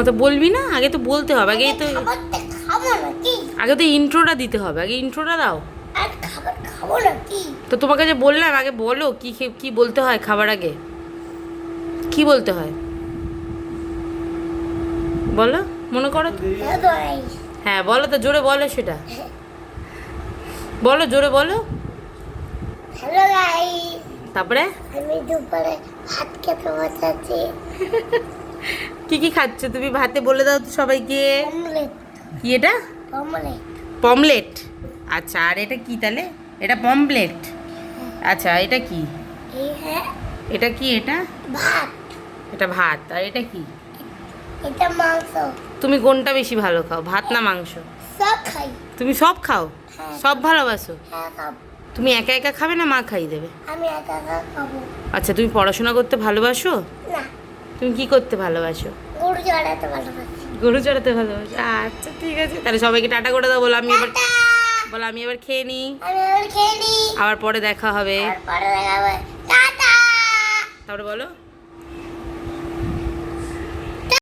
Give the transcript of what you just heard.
তো বলবি না, আগে তো বলতে হবে, খাবারটা খাবো নাকি? আগে তো ইন্ট্রোটা দিতে হবে, আগে ইন্ট্রোটা দাও। আর খাবার খাবো নাকি? তো তোমাকে যে বললাম আগে বলো কি বলতে হয় খাবার আগে, কি বলতে হয় বলো, মনে করো তো। Hello guys. হ্যাঁ বলো তো, জোরে বলো সেটা, বলো জোরে বলো। Hello guys. তারপরে আমি দুপুরে ভাত খেতে বসেছি। কি খাচ্ছ তুমি ভাতে, বলে দাও তো সবাইকে। অমলেট। কি এটা? অমলেট। পমলেট। আচ্ছা, আর এটা কি তাহলে? এটা পমপ্লেট। আচ্ছা, এটা কি? এই হ্যাঁ এটা কি? এটা ভাত। এটা ভাত। আর এটা কি? এটা মাংস। তুমি কোনটা বেশি ভালো খাও, ভাত না মাংস? সব খাই। তুমি সব খাও, হ্যাঁ। সব ভালোবাসো? হ্যাঁ খাবো। তুমি একা একা খাবে না মা খাইয়ে দেবে? আমি একা একা খাবো। আচ্ছা, তুমি পড়াশোনা করতে ভালোবাসো? না, তুমি কি করতে ভালোবাসো? গরু চড়াতে ভালোবাসি। গরু চড়াতে ভালোবাসো। আচ্ছা ঠিক আছে, তাহলে সবাইকে টাটা করে দাও। টাটা। বলো আমি এবার খেয়ে নিই, আমি এবার খেয়ে নিই। আবার পরে দেখা হবে। তারপরে দেখাবে। টাটা। তারপরে বলো।